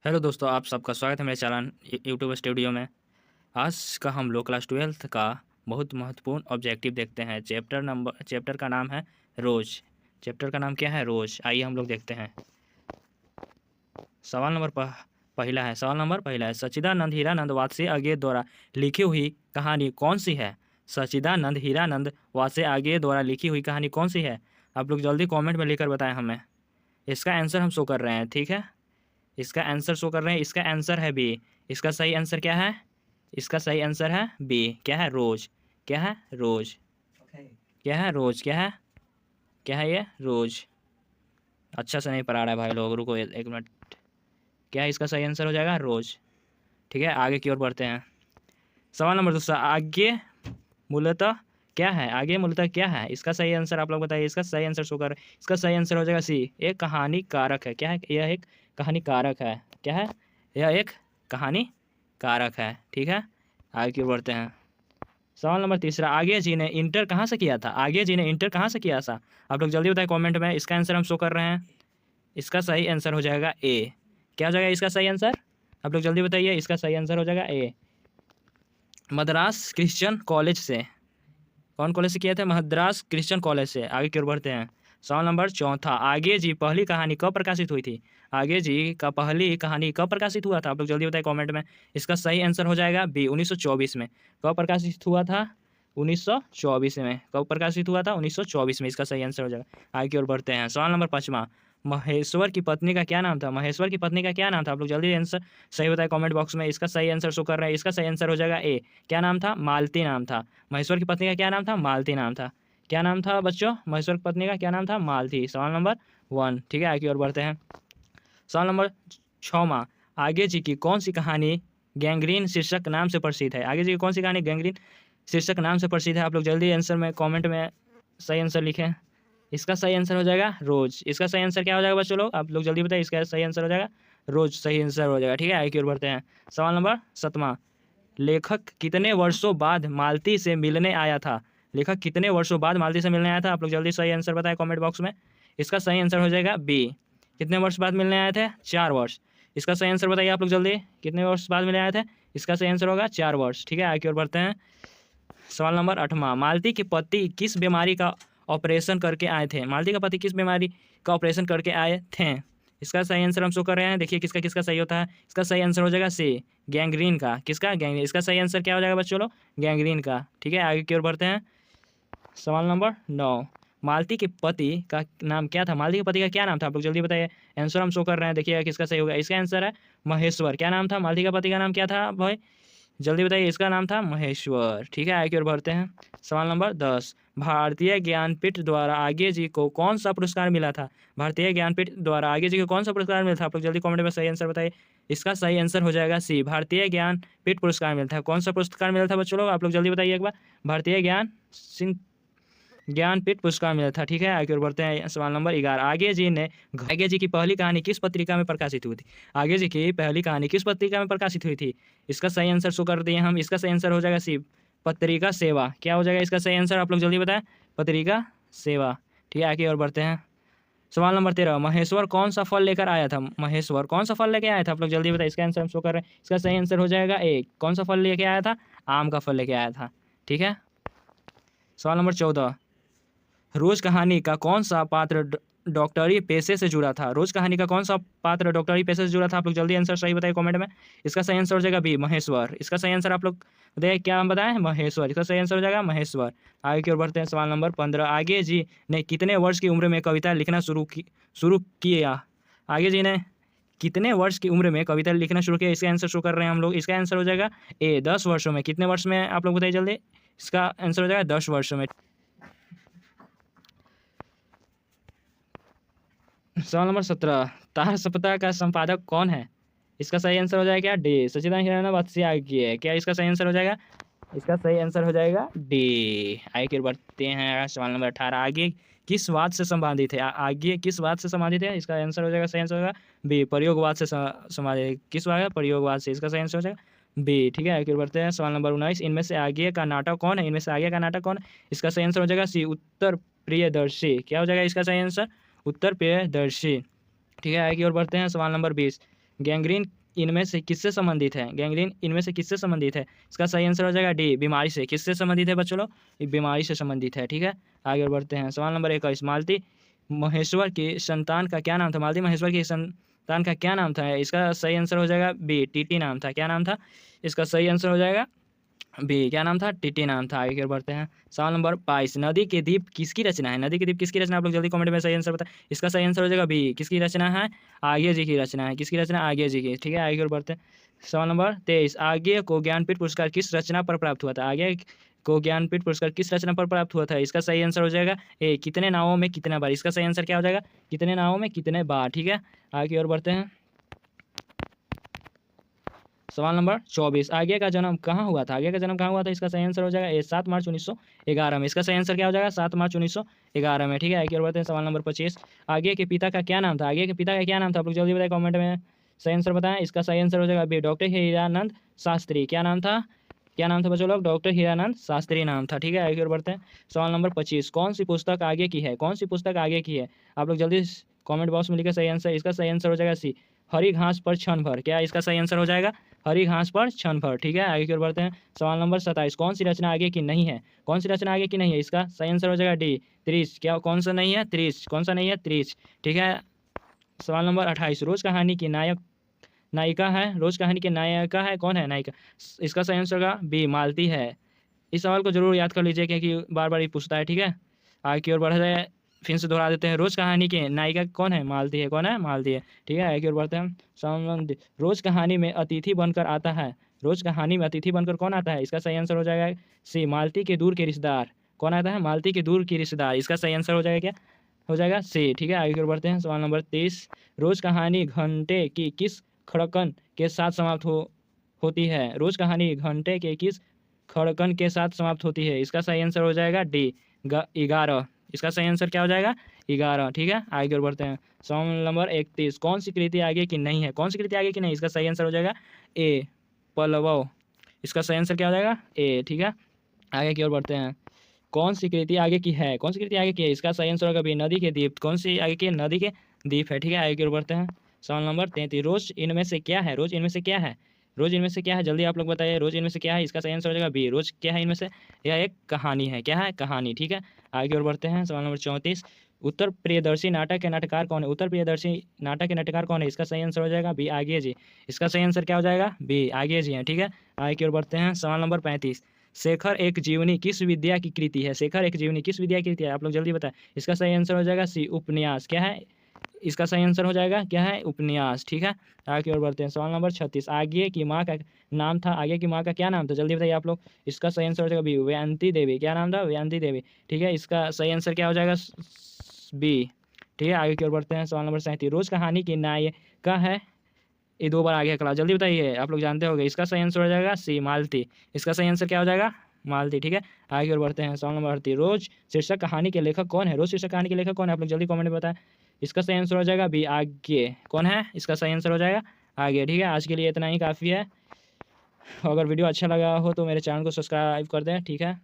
Hello दोस्तों, आप सबका स्वागत है मेरे चैनल यूट्यूब स्टूडियो में। आज का हम लोग क्लास 12th का बहुत महत्वपूर्ण ऑब्जेक्टिव देखते हैं। चैप्टर का नाम है रोज। चैप्टर का नाम क्या है? रोज। आइए हम लोग देखते हैं। सवाल नंबर पहला है। सच्चिदानंद हीरानंद वात्से आगे द्वारा लिखी हुई कहानी कौन सी है? सच्चिदानंद हीरानंद वात्से आगे द्वारा लिखी हुई कहानी कौन सी है? आप लोग जल्दी कॉमेंट में लिखकर बताएं हमें। इसका आंसर हम शो कर रहे हैं, ठीक है। इसका आंसर शो कर रहे हैं। इसका आंसर है बी। इसका सही आंसर क्या है? इसका सही आंसर है बी। क्या है? रोज। क्या है? रोज। क्या है? रोज। क्या है? क्या है ये? रोज। अच्छा से नहीं पढ़ा रहा है भाई लोग, रुको एक मिनट। क्या है इसका सही आंसर? हो जाएगा रोज। ठीक है, आगे की ओर बढ़ते हैं। सवाल नंबर दूसरा। आगे मूलतः क्या है? आगे मूलतः क्या है? इसका सही आंसर आप लोग बताइए। इसका सही आंसर शो कर। इसका सही आंसर हो जाएगा सी। एक कहानी कारक है। क्या है? यह एक कहानी कारक है। क्या है? यह एक कहानी कारक है। ठीक है, आगे की ओर बढ़ते हैं। सवाल नंबर तीसरा। आगे जी ने इंटर कहाँ से किया था? आगे जी ने इंटर कहाँ से किया था? आप लोग जल्दी बताएं कमेंट में। इसका आंसर हम शो कर रहे हैं। इसका सही आंसर हो जाएगा ए। क्या हो जाएगा इसका सही आंसर? आप लोग जल्दी बताइए। इसका सही आंसर हो जाएगा ए। मद्रास क्रिश्चियन कॉलेज से। कौन कॉलेज से किया था? मद्रास क्रिश्चियन कॉलेज से। आगे की ओर बढ़ते हैं। सवाल नंबर चौथा। आगे जी पहली कहानी कब प्रकाशित हुई थी? आगे जी का पहली कहानी कब प्रकाशित हुआ था? आप लोग जल्दी बताएं कमेंट में। इसका सही आंसर हो जाएगा बी, 1924 में। कब प्रकाशित हुआ था? 1924 में। कब प्रकाशित हुआ था? 1924 में। इसका सही आंसर हो जाएगा। आगे की ओर बढ़ते हैं। सवाल नंबर पाँचवा। महेश्वर की पत्नी का क्या नाम था? महेश्वर की पत्नी का क्या नाम था? आप लोग जल्दी आंसर सही बताएं कमेंट बॉक्स में। इसका सही आंसर शो कर रहे हैं। इसका सही आंसर हो जाएगा ए। क्या नाम था? मालती नाम था। महेश्वर की पत्नी का क्या नाम था? मालती नाम था। क्या नाम था बच्चों? महेश्वर की पत्नी का क्या नाम था? मालती। सवाल नंबर 1। ठीक है, आगे और बढ़ते हैं। सवाल नंबर 6वां। आगे जी की कौन सी कहानी गैंग्रीन शीर्षक नाम से प्रसिद्ध है? आगे जी की कौन सी कहानी गैंग्रीन शीर्षक नाम से प्रसिद्ध है? आप लोग जल्दी आंसर में कमेंट में सही आंसर लिखें। इसका सही आंसर हो जाएगा रोज। इसका सही आंसर क्या हो जाएगा बच्चों लोग? आप लोग जल्दी बताइए। इसका सही आंसर हो जाएगा रोज। सही आंसर हो जाएगा। ठीक है, आगे की ओर बढ़ते हैं। सवाल नंबर 7वां। लेखक कितने वर्षों बाद मालती से मिलने आया था? लेखक कितने वर्षों बाद मालती से मिलने आया था? आप लोग जल्दी सही आंसर बताएं कमेंट बॉक्स में। इसका सही आंसर हो जाएगा बी। कितने वर्ष बाद मिलने आए थे? 4 वर्ष। इसका सही आंसर बताइए आप लोग जल्दी। कितने वर्ष बाद मिलने आए थे? इसका सही आंसर होगा 4 वर्ष। ठीक है, आगे की ओर बढ़ते हैं। सवाल नंबर 8वां। मालती के पति किस बीमारी का ऑपरेशन करके आए थे? मालती का पति किस बीमारी का ऑपरेशन करके आए थे? इसका सही आंसर हम शो कर रहे हैं। देखिए किसका किसका सही होता है। इसका सही आंसर हो जाएगा सी, गैंग्रीन का। किसका? गैंग्रीन। इसका सही आंसर क्या हो जाएगा बच्चों लोग? गैंग्रीन का। ठीक है, आगे की ओर बढ़ते हैं। सवाल नंबर 9। मालती के पति का नाम क्या था? मालती के पति का क्या नाम था? आप लोग जल्दी बताइए। आंसर हम शो कर रहे हैं। देखिएगा किसका सही होगा। इसका आंसर है महेश्वर। क्या नाम था? मालती का पति का नाम क्या था भाई? जल्दी बताइए। इसका नाम था महेश्वर। ठीक है, आगे की ओर बढ़ते हैं। सवाल नंबर 10। भारतीय ज्ञानपीठ द्वारा आगे जी को कौन सा पुरस्कार मिला था? भारतीय ज्ञानपीठ द्वारा आगे जी को कौन सा पुरस्कार मिला था? आप लोग जल्दी कमेंट में सही आंसर बताइए। इसका सही आंसर हो जाएगा सी, भारतीय ज्ञानपीठ पुरस्कार मिला था। कौन सा पुरस्कार मिला था बच्चों लोग? आप लोग जल्दी बताइए एक बार। भारतीय ज्ञानपीठ पुरस्कार मिला था। ठीक है, आगे और बढ़ते हैं। सवाल नंबर 11। आगे जी की पहली कहानी किस पत्रिका में प्रकाशित हुई थी? आगे जी की पहली कहानी किस पत्रिका में प्रकाशित हुई थी? इसका सही आंसर शो कर दिए हम। इसका सही आंसर हो जाएगा सी, पत्रिका सेवा। क्या हो जाएगा इसका सही आंसर? आप लोग जल्दी बताएं। पत्रिका सेवा। ठीक है, आगे और बढ़ते हैं। सवाल नंबर 13। महेश्वर कौन सा फल लेकर आया था? महेश्वर कौन सा फल लेकर आया था? आप लोग जल्दी बताएं। इसका आंसर हम शो कर रहे हैं। इसका सही आंसर हो जाएगा ए। कौन सा फल लेके आया था? आम का फल लेके आया था। ठीक है, सवाल नंबर 14। रोज कहानी का कौन सा पात्र डॉक्टरी पेशे से जुड़ा था? रोज कहानी का कौन सा पात्र डॉक्टरी पेशे से जुड़ा था? आप लोग जल्दी आंसर सही बताइए कमेंट में। इसका सही आंसर हो जाएगा बी, महेश्वर। इसका सही आंसर आप लोग बताइए। क्या हम बताएं? महेश्वर। इसका सही आंसर हो जाएगा महेश्वर। आगे की ओर बढ़ते हैं। सवाल नंबर 15। आगे जी ने कितने वर्ष की उम्र में कविता लिखना शुरू किया? आगे जी ने कितने वर्ष की उम्र में कविता लिखना शुरू किया? इसका आंसर शो कर रहे हैं हम लोग। इसका आंसर हो जाएगा ए, 10 वर्षों में। कितने वर्ष में? आप लोग बताइए जल्दी। इसका आंसर हो जाएगा 10 वर्षों में। सवाल नंबर 17। तार सप्ताह का संपादक कौन है? इसका सही आंसर हो जाएगा डी, सच्चिदानंद हीरानंद वात्स्यायन आगे है। क्या इसका सही आंसर हो जाएगा? इसका सही आंसर हो जाएगा डी। आगे बढ़ते हैं। सवाल नंबर 18। आगे किस बात से संबंधित है? आगे किस बात से संबंधित है? इसका आंसर हो जाएगा, सही आंसर होगा बी, प्रयोगवाद से संबंधित। किस बात? प्रयोगवाद से। इसका सही आंसर हो जाएगा बी। ठीक है, आगे बढ़ते हैं। सवाल नंबर 19। इनमें से आगे का नाटक कौन है? इनमें से आगे का नाटक कौन है? इसका सही आंसर हो जाएगा सी, उत्तर प्रियदर्शी। क्या हो जाएगा इसका सही आंसर? उत्तर प्रियदर्शी। ठीक है, आगे की ओर बढ़ते हैं। सवाल नंबर 20। गैंग्रीन इनमें से किससे संबंधित है? गैंग्रीन इनमें से किससे संबंधित है? इसका सही आंसर हो जाएगा डी, बीमारी से। किससे संबंधित है बच्चों लोग? ये बीमारी से संबंधित है। ठीक है, आगे बढ़ते हैं। सवाल नंबर 21, मालती महेश्वर की संतान का क्या नाम था? मालती महेश्वर की संतान का क्या नाम था? इसका सही आंसर हो जाएगा बी, टीटी नाम था। क्या नाम था? इसका सही आंसर हो जाएगा बी, क्या नाम था? टीटी नाम था। आगे की ओर बढ़ते हैं। सवाल नंबर 22, नदी के द्वीप किसकी रचना है? नदी के द्वीप किसकी रचना? आप लोग जल्दी कमेंट में सही आंसर बताएं। इसका सही आंसर हो जाएगा बी, किसकी रचना है? आर्य जी की रचना है। किसकी रचना? आर्य जी की। ठीक है, आगे की ओर बढ़ते हैं। सवाल नंबर 23, आर्य को ज्ञानपीठ पुरस्कार किस रचना पर प्राप्त हुआ था? आर्य को ज्ञानपीठ पुरस्कार किस रचना पर प्राप्त हुआ था? इसका सही आंसर हो जाएगा ए, कितने नावों में कितना बार। इसका सही आंसर क्या हो जाएगा? कितने नावों में कितने बार। ठीक है, आगे की ओर बढ़ते हैं। सवाल नंबर 24, आगे का जन्म कहाँ हुआ था? आगे का जन्म कहाँ हुआ था? इसका सही आंसर हो जाएगा ए, 7 मार्च 1911 में। इसका सही आंसर क्या हो जाएगा? 7 मार्च 1911 में। ठीक है, आगे और बढ़ते हैं। सवाल नंबर 25, आगे के पिता का क्या नाम था? आगे के पिता का क्या नाम था? आप लोग जल्दी बताएं कमेंट में सही आंसर बताएं। इसका सही आंसर हो जाएगा बी, डॉक्टर हीरानंद शास्त्री। क्या नाम था? क्या नाम था बच्चों लोग? डॉक्टर हीरानंद शास्त्री नाम था। ठीक है, आगे और बढ़ते हैं। सवाल नंबर 25, कौन सी पुस्तक आगे की है? कौन सी पुस्तक आगे की है? आप लोग जल्दी कमेंट बॉक्स में लिखे सही आंसर। इसका सही आंसर हो जाएगा सी, हरी घास पर क्षण भर। क्या इसका सही आंसर हो जाएगा? हरी घास पर क्षण भर। ठीक है, आगे की ओर बढ़ते हैं। सवाल नंबर 27, कौन सी रचना आगे की नहीं है? कौन सी रचना आगे की नहीं है? इसका सही आंसर हो जाएगा डी, त्रिश। क्या कौन सा नहीं है? त्रिश। कौन सा नहीं है? त्रिश। ठीक है, सवाल नंबर 28, रोज कहानी की नायिका है। रोज कहानी की नायिका है, कौन है नायिका? इसका सही आंसर होगा बी, मालती है। इस सवाल को जरूर याद कर लीजिए क्योंकि बार बार ये पूछता है। ठीक है, आगे की ओर बढ़ जाए, फिर से दोहरा देते हैं। रोज कहानी के नायिका कौन है? मालती है। कौन है? मालती है। ठीक है, आगे की ओर बढ़ते हैं। संबंध, रोज कहानी में अतिथि बनकर आता है। रोज कहानी में अतिथि बनकर कौन आता है? इसका सही आंसर हो जाएगा सी, मालती के दूर के रिश्तेदार। कौन आता है? मालती के दूर के रिश्तेदार। इसका सही आंसर हो जाएगा क्या? हो जाएगा सी। ठीक है, आगे की ओर बढ़ते हैं। सवाल नंबर 30, रोज कहानी घंटे की किस खड़कन के साथ समाप्त होती है? रोज कहानी घंटे के किस खड़कन के साथ समाप्त होती है? इसका सही आंसर हो जाएगा डी, 11। इसका सही आंसर क्या हो जाएगा? 11। ठीक है, आगे की ओर बढ़ते हैं। सवाल नंबर 31, कौन सी कृति आगे की नहीं है? कौन सी कृति आगे की नहीं? इसका सही आंसर हो जाएगा ए, पल्लव। इसका सही आंसर क्या हो जाएगा? ए। ठीक है, आगे की ओर बढ़ते हैं। कौन सी कृति आगे की है? कौन सी कृति आगे की है? इसका सही आंसर होगा बी, नदी के द्वीप। कौन सी आगे की है? नदी के द्वीप है। ठीक है, आगे की ओर बढ़ते हैं। सवाल नंबर 33, रोज इनमें से क्या है? रोज इनमें से क्या है? रोज इनमें से क्या है? जल्दी आप लोग बताइए, रोज इनमें से क्या है? इसका सही आंसर हो जाएगा बी, रोज क्या है इनमें से? यह एक कहानी है। क्या है? कहानी। ठीक है, आगे की ओर बढ़ते हैं। सवाल नंबर 34, उत्तर प्रियदर्शी नाटक के नाटककार कौन है? उत्तर प्रियदर्शी नाटक के नाटककार कौन है? इसका सही आंसर हो जाएगा बी, आगे जी। इसका सही आंसर क्या हो जाएगा? बी, आगे जी है। ठीक है, आगे की ओर बढ़ते हैं। सवाल नंबर 35, शेखर एक जीवनी किस विद्या की कृति है? शेखर एक जीवनी किस विद्या की कृति है? आप लोग जल्दी बताएं। इसका सही आंसर हो जाएगा सी, उपन्यास। क्या है? इसका सही आंसर हो जाएगा क्या है? उपन्यास। ठीक है, आगे की ओर बढ़ते हैं। सवाल नंबर 36, आगे की माँ का नाम था। आगे की माँ का क्या नाम था? जल्दी बताइए आप लोग। इसका सही आंसर हो जाएगा बी, वयंती देवी। क्या नाम था? वयंती देवी। ठीक है, इसका सही आंसर क्या हो जाएगा? बी। ठीक है, आगे की ओर बढ़ते हैं। सवाल नंबर 37, रोज कहानी की नायिका है। ये 2 बार आगे क्लास, जल्दी बताइए, आप लोग जानते होंगे। इसका सही आंसर हो जाएगा सी, मालती। इसका सही आंसर क्या हो जाएगा? मालती। ठीक है, आगे और बढ़ते हैं। सवाल नंबर 38, रोज शीर्षक कहानी के लेखक कौन है? रोज शीर्षक कहानी के लेखक कौन है? आप लोग जल्दी कमेंट में बताएं। इसका सही आंसर हो जाएगा बी, आगे। कौन है? इसका सही आंसर हो जाएगा आगे। ठीक है, आज के लिए इतना ही काफ़ी है। अगर वीडियो अच्छा लगा हो तो मेरे चैनल को सब्सक्राइब कर दें। ठीक है।